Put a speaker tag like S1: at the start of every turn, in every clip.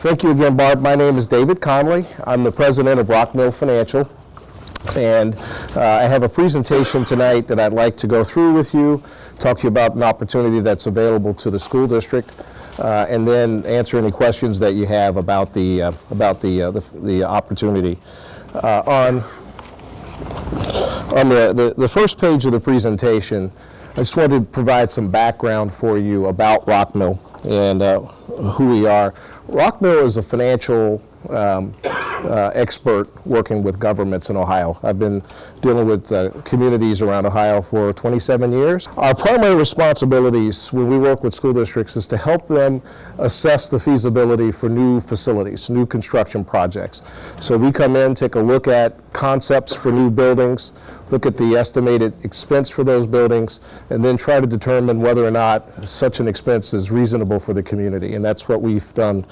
S1: Thank you again, Barb. My name is David Conley. I'm the president of Rockmill Financial, and I have a presentation tonight that I'd like to go through with you, talk to you about an opportunity that's available to the school district, and then answer any questions that you have about the opportunity. On the first page of the presentation, I just wanted to provide some background for you about Rockmill and who we are. Rockmill is a financial expert working with governments in Ohio. I've been dealing with communities around Ohio for 27 years. Our primary responsibilities when we work with school districts is to help them assess the feasibility for new facilities, new construction projects. So we come in, take a look at concepts for new buildings, look at the estimated expense for those buildings, and then try to determine whether or not such an expense is reasonable for the community. And that's what we've done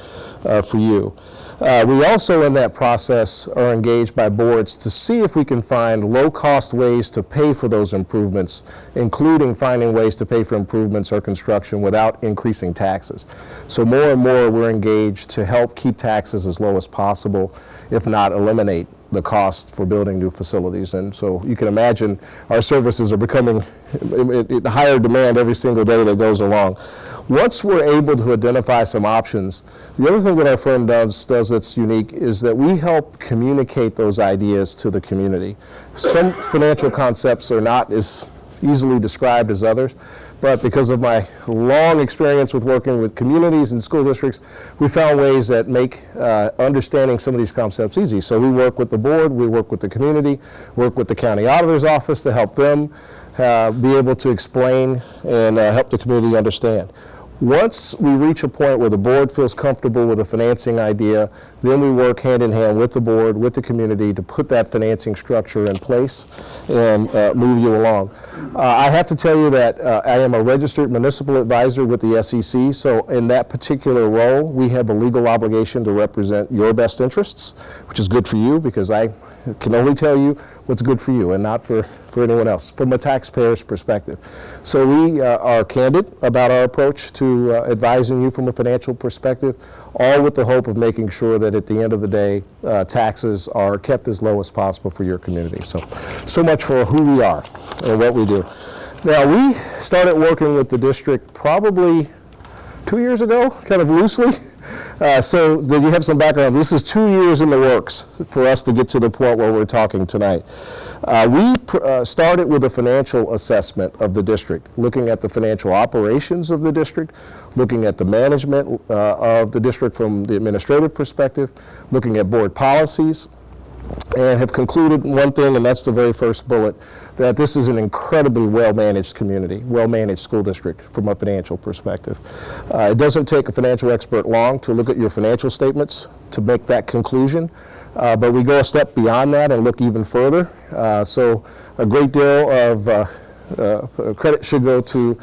S1: for you. We also, in that process, are engaged by boards to see if we can find low-cost ways to pay for those improvements, including finding ways to pay for improvements or construction without increasing taxes. So more and more, we're engaged to help keep taxes as low as possible, if not eliminate the cost for building new facilities. And so you can imagine our services are becoming in higher demand every single day that goes along. Once we're able to identify some options, the other thing that our firm does that's unique is that we help communicate those ideas to the community. Some financial concepts are not as easily described as others, but because of my long experience with working with communities and school districts, we found ways that make understanding some of these concepts easy. So we work with the board, we work with the community, work with the county auditor's office to help them be able to explain and help the community understand. Once we reach a point where the board feels comfortable with a financing idea, then we work hand in hand with the board, with the community to put that financing structure in place and move you along. I have to tell you that I am a registered municipal advisor with the SEC, so in that particular role, we have a legal obligation to represent your best interests, which is good for you because I can only tell you what's good for you and not for anyone else from a taxpayer's perspective. So we are candid about our approach to advising you from a financial perspective, all with the hope of making sure that at the end of the day, taxes are kept as low as possible for your community. So much for who we are and what we do. Now, we started working with the district probably 2 years ago, kind of loosely. So that you have some background, this is 2 years in the works for us to get to the point where we're talking tonight. We started with a financial assessment of the district, looking at the financial operations of the district, looking at the management of the district from the administrative perspective, looking at board policies, and have concluded one thing, and that's the very first bullet, that this is an incredibly well-managed community, well-managed school district from a financial perspective. It doesn't take a financial expert long to look at your financial statements to make that conclusion, but we go a step beyond that and look even further. So a great deal of credit should go to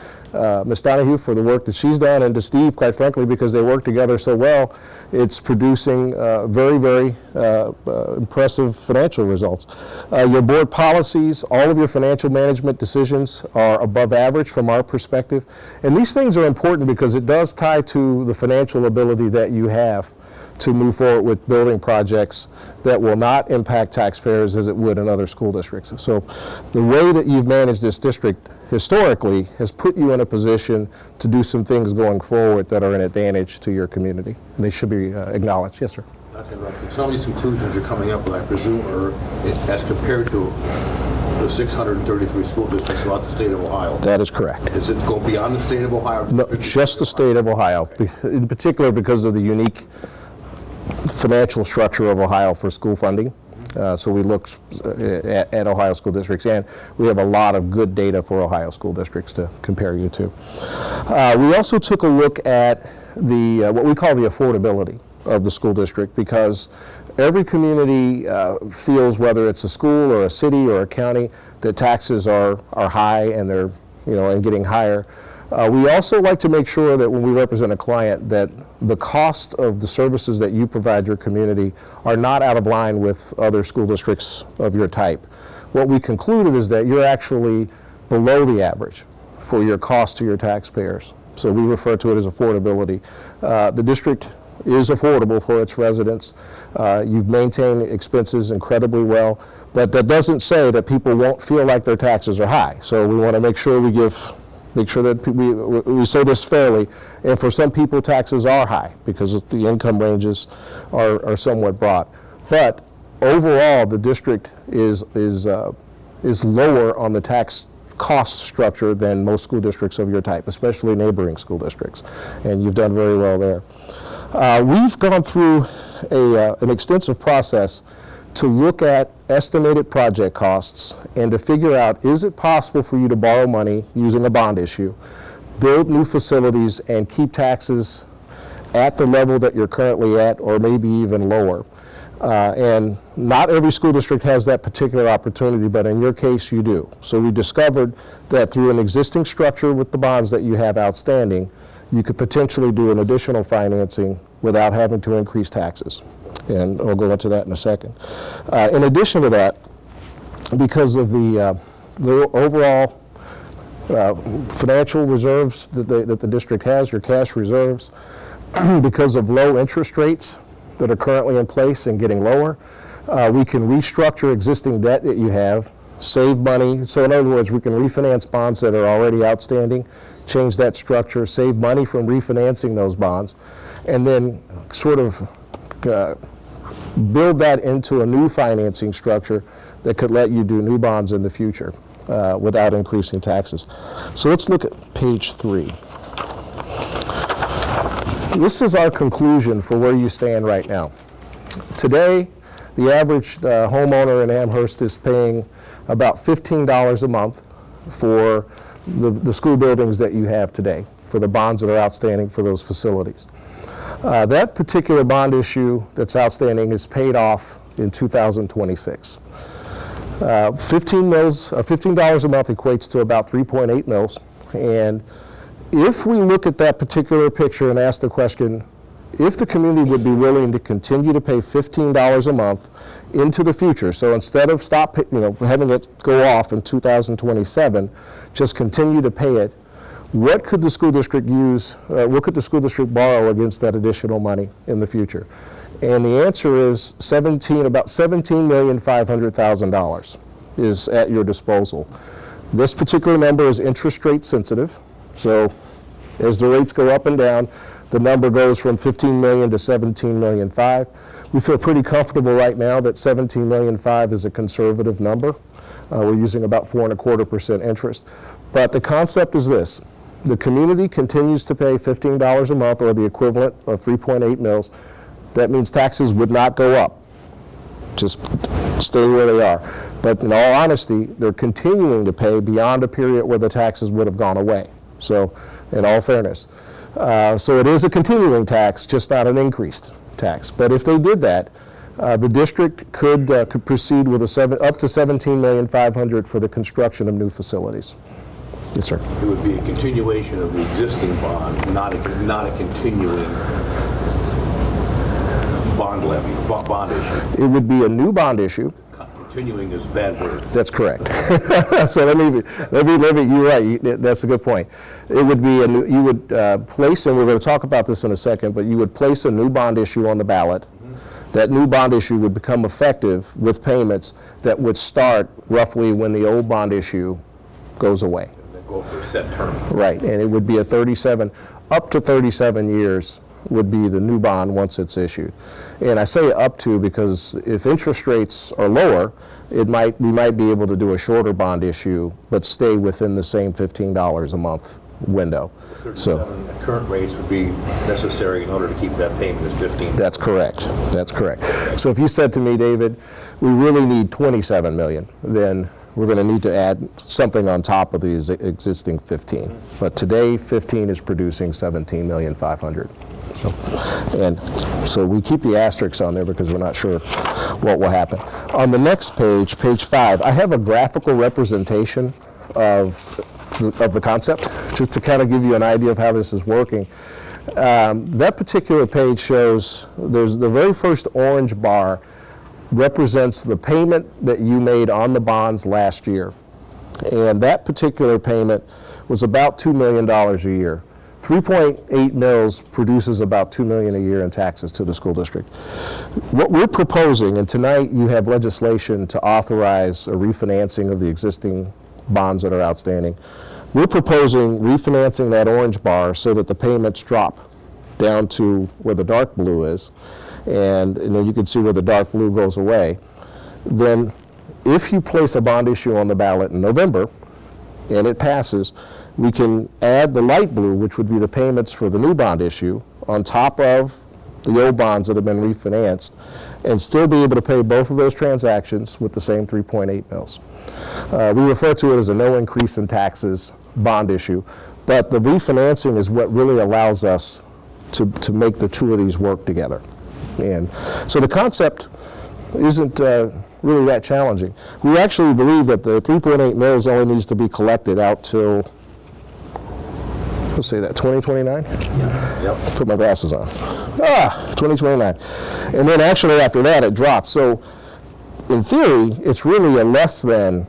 S1: Ms. Donahue for the work that she's done, and to Steve, quite frankly, because they work together so well. It's producing very, very impressive financial results. Your board policies, all of your financial management decisions are above average from our perspective. And these things are important because it does tie to the financial ability that you have to move forward with building projects that will not impact taxpayers as it would in other school districts. So the way that you've managed this district historically has put you in a position to do some things going forward that are an advantage to your community. And they should be acknowledged. Yes, sir.
S2: Some of these conclusions you're coming up with, I presume, are as compared to the 633 school districts throughout the state of Ohio.
S1: That is correct.
S2: Does it go beyond the state of Ohio?
S1: No, just the state of Ohio, okay. In particular because of the unique financial structure of Ohio for school funding. So we look at Ohio school districts, and we have a lot of good data for Ohio school districts to compare you to. We also took a look at the what we call the affordability of the school district, because every community feels, whether it's a school or a city or a county, that taxes are high and they're and getting higher. We also like to make sure that when we represent a client that the cost of the services that you provide your community are not out of line with other school districts of your type. What we concluded is that you're actually below the average for your cost to your taxpayers. So we refer to it as affordability. The district is affordable for its residents. You've maintained expenses incredibly well, but that doesn't say that people won't feel like their taxes are high. So we want to make sure that we say this fairly. And for some people, taxes are high because the income ranges are somewhat broad. But overall, the district is lower on the tax cost structure than most school districts of your type, especially neighboring school districts, and you've done very well there. We've gone through an extensive process to look at estimated project costs and to figure out, is it possible for you to borrow money using a bond issue, build new facilities, and keep taxes at the level that you're currently at, or maybe even lower? And not every school district has that particular opportunity, but in your case you do. So we discovered that through an existing structure with the bonds that you have outstanding, you could potentially do an additional financing without having to increase taxes. And I'll go into that in a second. In addition to that, because of the overall financial reserves that the district has, your cash reserves, because of low interest rates that are currently in place and getting lower, we can restructure existing debt that you have, save money. So in other words, we can refinance bonds that are already outstanding, change that structure, save money from refinancing those bonds, and then sort of build that into a new financing structure that could let you do new bonds in the future without increasing taxes. So let's look at page 3. This is our conclusion for where you stand right now. Today, the average homeowner in Amherst is paying about $15 a month for the school buildings that you have today, for the bonds that are outstanding for those facilities. That particular bond issue that's outstanding is paid off in 2026. $15 a month equates to about 3.8 mils, and if we look at that particular picture and ask the question, if the community would be willing to continue to pay $15 a month into the future, so instead of having it go off in 2027, just continue to pay it, what could the school district use, what could the school district borrow against that additional money in the future? And the answer is about $17,500,000 is at your disposal. This particular number is interest rate sensitive. So as the rates go up and down, the number goes from $15 million to $17.5 million. We feel pretty comfortable right now that $17.5 million is a conservative number. We're using about 4.25% interest. But the concept is this: the community continues to pay $15 a month, or the equivalent of 3.8 mils. That means taxes would not go up. Just stay where they are. But in all honesty, they're continuing to pay beyond a period where the taxes would have gone away. So, in all fairness. So it is a continuing tax, just not an increased tax. But if they did that, the district could proceed with up to $17.5 million for the construction of new facilities. Yes, sir.
S2: It would be a continuation of the existing bond, not a continuing bond levy, bond issue.
S1: It would be a new bond issue.
S2: Continuing is a bad word.
S1: That's correct. So let me, you're right, that's a good point. It would be you would place, and we're going to talk about this in a second, but you would place a new bond issue on the ballot. Mm-hmm. That new bond issue would become effective with payments that would start roughly when the old bond issue goes away.
S2: And then go for a set term.
S1: Right, and it would be up to 37 years would be the new bond once it's issued. And I say up to because if interest rates are lower, we might be able to do a shorter bond issue, but stay within the same $15 a month window.
S2: 37 at current rates would be necessary in order to keep that payment at 15.
S1: That's correct. That's correct. So if you said to me, David, we really need 27 million, then we're going to need to add something on top of the existing 15. But today, 15 is producing 17,500,000. So we keep the asterisks on there because we're not sure what will happen. On the next page, page 5, I have a graphical representation of the concept, just to kind of give you an idea of how this is working. That particular page shows, there's the very first orange bar represents the payment that you made on the bonds last year. And that particular payment was about $2 million a year. 3.8 mils produces about $2 million a year in taxes to the school district. What we're proposing, and tonight you have legislation to authorize a refinancing of the existing bonds that are outstanding. We're proposing refinancing that orange bar so that the payments drop down to where the dark blue is, and then you can see where the dark blue goes away. Then if you place a bond issue on the ballot in November and it passes, we can add the light blue, which would be the payments for the new bond issue, on top of the old bonds that have been refinanced, and still be able to pay both of those transactions with the same 3.8 mils. We refer to it as a no increase in taxes bond issue, but the refinancing is what really allows us to make the two of these work together. And so the concept isn't really that challenging. We actually believe that the 3.8 mils only needs to be collected out till, let's say that, 2029?
S2: Yep.
S1: Put my glasses on. 2029. And then actually after that it drops. So in theory, it's really a less than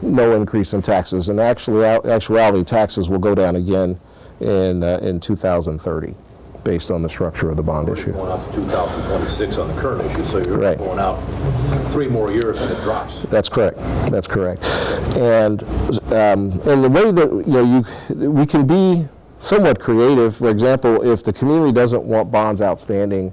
S1: no increase in taxes. And actuality, taxes will go down again in 2030, based on the structure of the bond issue.
S2: Going out to 2026 on the current issue, so you're
S1: Right.
S2: going out 3 more years and it drops.
S1: That's correct. That's correct. And the way that we can be somewhat creative. For example, if the community doesn't want bonds outstanding,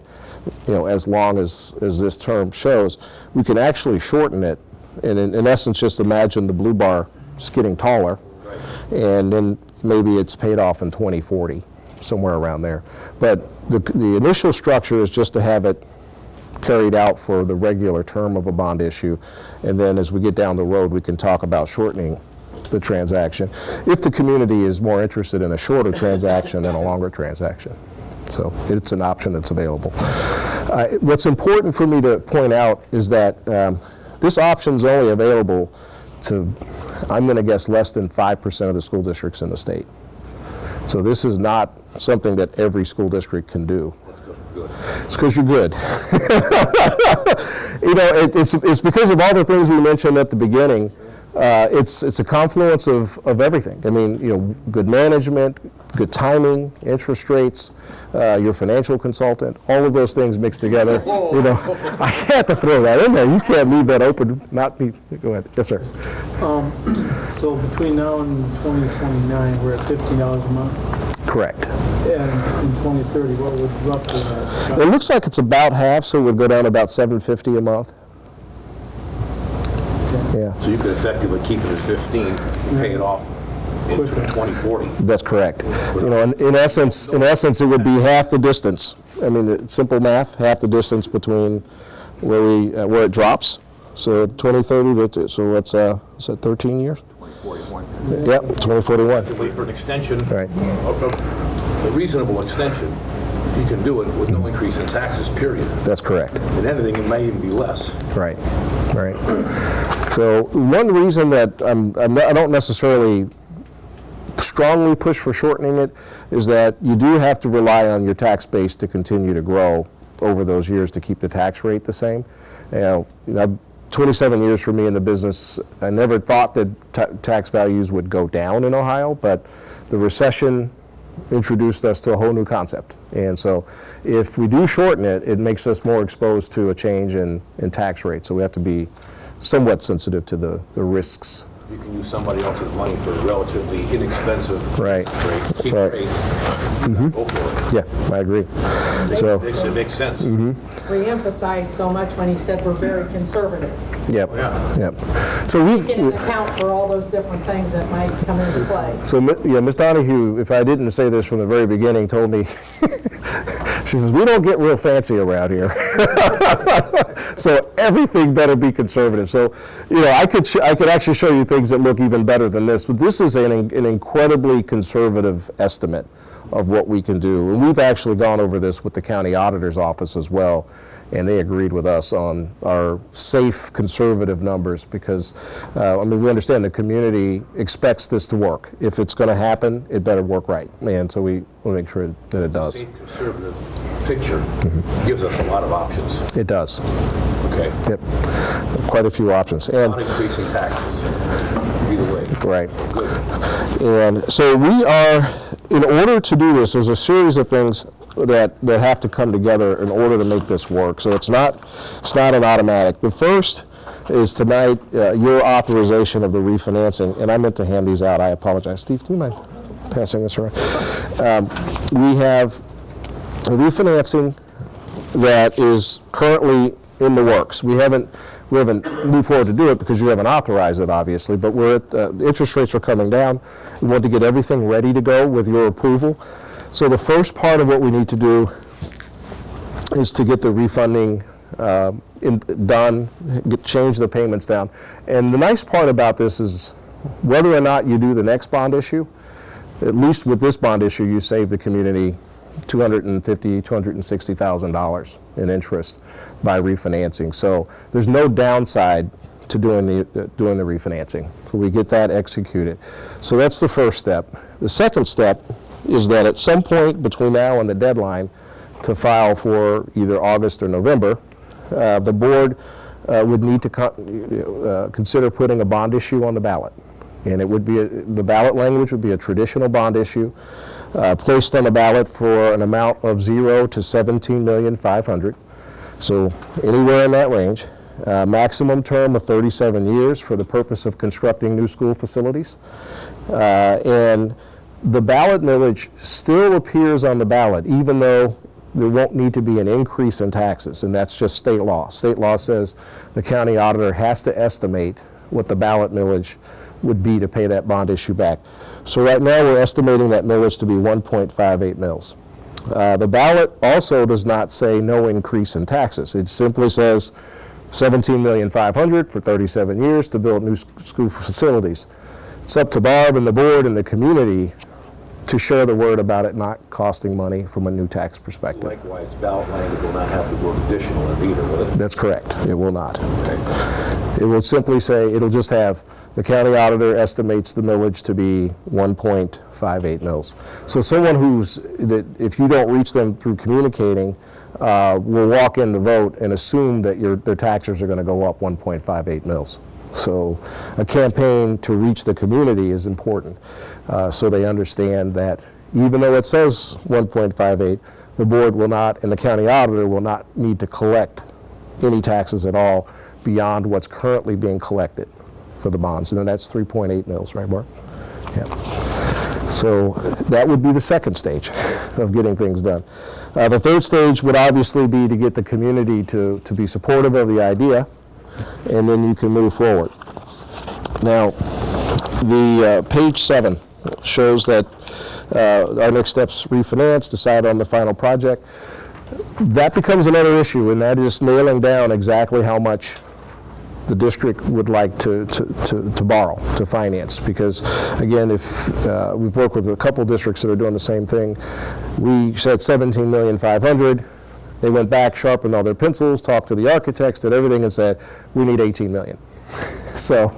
S1: as long as this term shows, we can actually shorten it, and in essence, just imagine the blue bar just getting taller,
S2: Right.
S1: and then maybe it's paid off in 2040, somewhere around there. But the initial structure is just to have it carried out for the regular term of a bond issue, and then as we get down the road, we can talk about shortening the transaction if the community is more interested in a shorter transaction than a longer transaction. So it's an option that's available. What's important for me to point out is that this option is only available to, I'm going to guess, less than 5% of the school districts in the state. So this is not something that every school district can do.
S2: That's because we're good.
S1: It's because you're good. It's because of all the things we mentioned at the beginning. It's a confluence of everything. I mean, good management, good timing, interest rates, your financial consultant, all of those things mixed together. I had to throw that in there. You can't leave that open. Not me. Go ahead. Yes, sir.
S3: So between now and 2029, we're at $50 a month.
S1: Correct.
S3: And in 2030, what would roughly that?
S1: It looks like it's about half, so it would go down to about $750 a month. Yeah.
S2: So you could effectively keep it at 15, pay it off into 2040.
S1: That's correct. In essence, it would be half the distance. I mean, simple math, half the distance between where it drops. So 2030, so what's that, 13 years?
S2: 2041.
S1: Yep, 2041.
S2: Wait for an extension,
S1: Right.
S2: a reasonable extension. You can do it with no increase in taxes, period.
S1: That's correct.
S2: And anything, it may even be less.
S1: Right. So one reason that I don't necessarily strongly push for shortening it is that you do have to rely on your tax base to continue to grow over those years to keep the tax rate the same. 27 years for me in the business, I never thought that tax values would go down in Ohio, but the recession introduced us to a whole new concept. And so if we do shorten it, it makes us more exposed to a change in tax rate. So we have to be somewhat sensitive to the risks.
S2: You can use somebody else's money for a relatively inexpensive
S1: Right.
S2: cheap
S1: Right.
S2: rate. Go for it.
S1: Yeah, I agree. So,
S2: It makes sense.
S4: Re-emphasized so much when he said we're very conservative.
S1: yep,
S2: Yeah.
S1: yep. So
S4: We can account for all those different things that might come into play.
S1: So, Ms. Donahue, if I didn't say this from the very beginning, told me, she says, we don't get real fancy around here. So everything better be conservative. So, I could actually show you things that look even better than this, but this is an incredibly conservative estimate of what we can do. And we've actually gone over this with the county auditor's office as well, and they agreed with us on our safe, conservative numbers because, we understand the community expects this to work. If it's going to happen, it better work right. And so we want to make sure that it does.
S2: Safe, conservative picture gives us a lot of options.
S1: It does.
S2: Okay.
S1: Yep. Quite a few options. And
S2: Not increasing taxes, either way.
S1: right.
S2: Good.
S1: And so we are in order to do this, there's a series of things that have to come together in order to make this work. So it's not an automatic. The first is tonight your authorization of the refinancing, and I meant to hand these out. I apologize. Steve, do you mind passing this around? We have a refinancing that is currently in the works. We haven't moved forward to do it because you haven't authorized it, obviously, but the interest rates are coming down. We want to get everything ready to go with your approval. So the first part of what we need to do is to get the refunding done, change the payments down. And the nice part about this is whether or not you do the next bond issue, at least with this bond issue, you save the community $250,000, $260,000 in interest by refinancing. So there's no downside to doing the refinancing. So we get that executed. So that's the first step. The second step is that at some point between now and the deadline to file for either August or November, the board would need to consider putting a bond issue on the ballot. And it would be, the ballot language would be a traditional bond issue placed on the ballot for an amount of $0 to $17,500,000. So anywhere in that range. Maximum term of 37 years for the purpose of constructing new school facilities. And the ballot millage still appears on the ballot, even though there won't need to be an increase in taxes, and that's just state law. State law says the county auditor has to estimate what the ballot millage would be to pay that bond issue back. So right now we're estimating that millage to be 1.58 mils. The ballot also does not say no increase in taxes. It simply says $17,500,000 for 37 years to build new school facilities. It's up to Barb and the board and the community to share the word about it not costing money from a new tax perspective.
S2: Likewise, ballot language will not have the word additional in either, will it?
S1: That's correct. It will not.
S2: Okay.
S1: It will simply say, it'll just have, the county auditor estimates the millage to be 1.58 mils. So someone if you don't reach them through communicating, will walk in to vote and assume that their taxes are going to go up 1.58 mils. So a campaign to reach the community is important, so they understand that even though it says 1.58, the board will not, and the county auditor will not need to collect any taxes at all beyond what's currently being collected for the bonds. And then that's 3.8 mils, right, Mark? Yeah. So that would be the second stage of getting things done. The third stage would obviously be to get the community to be supportive of the idea, and then you can move forward. Now, the page 7 shows that our next steps: refinance, decide on the final project. That becomes another issue, and that is nailing down exactly how much the district would like to borrow, to finance. Because again, if we've worked with a couple districts that are doing the same thing, we said $17,500,000. They went back, sharpened all their pencils, talked to the architects, did everything, and said, we need $18 million. So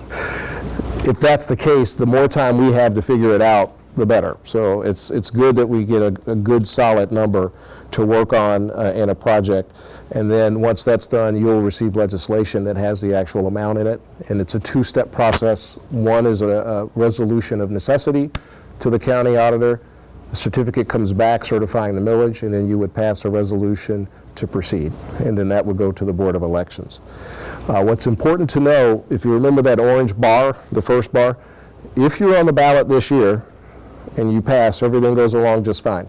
S1: if that's the case, the more time we have to figure it out, the better. So it's good that we get a good solid number to work on in a project. And then once that's done, you'll receive legislation that has the actual amount in it. And it's a two-step process. One is a resolution of necessity to the county auditor. A certificate comes back certifying the millage, and then you would pass a resolution to proceed. And then that would go to the Board of Elections. What's important to know, if you remember that orange bar, the first bar, if you're on the ballot this year and you pass, everything goes along just fine.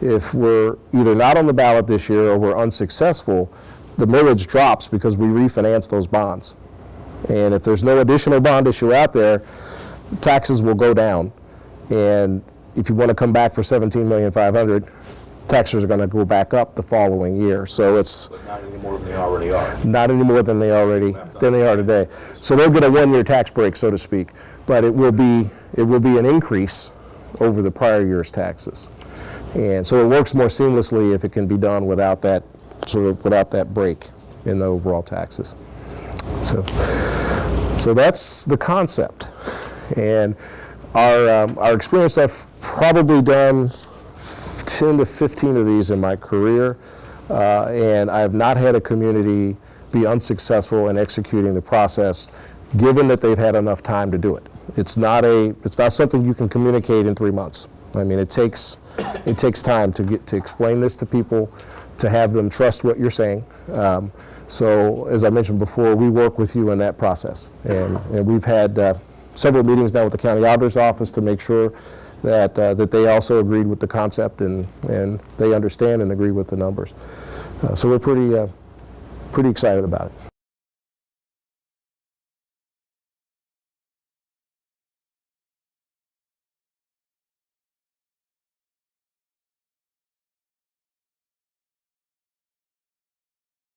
S1: If we're either not on the ballot this year or we're unsuccessful, the millage drops because we refinance those bonds. And if there's no additional bond issue out there, taxes will go down. And if you want to come back for $17,500,000, taxes are going to go back up the following year. So it's
S2: But not any more than they already are.
S1: not any more than they are today. So they'll get a one-year tax break, so to speak, but it will be an increase over the prior year's taxes. And so it works more seamlessly if it can be done without that break in the overall taxes. So that's the concept. And our experience, I've probably done 10 to 15 of these in my career, and I have not had a community be unsuccessful in executing the process, given that they've had enough time to do it. It's not something you can communicate in 3 months. I mean, it takes time to explain this to people, to have them trust what you're saying. So as I mentioned before, we work with you in that process. And we've had several meetings now with the county auditor's office to make sure that they also agreed with the concept and they understand and agree with the numbers. So we're pretty excited about it.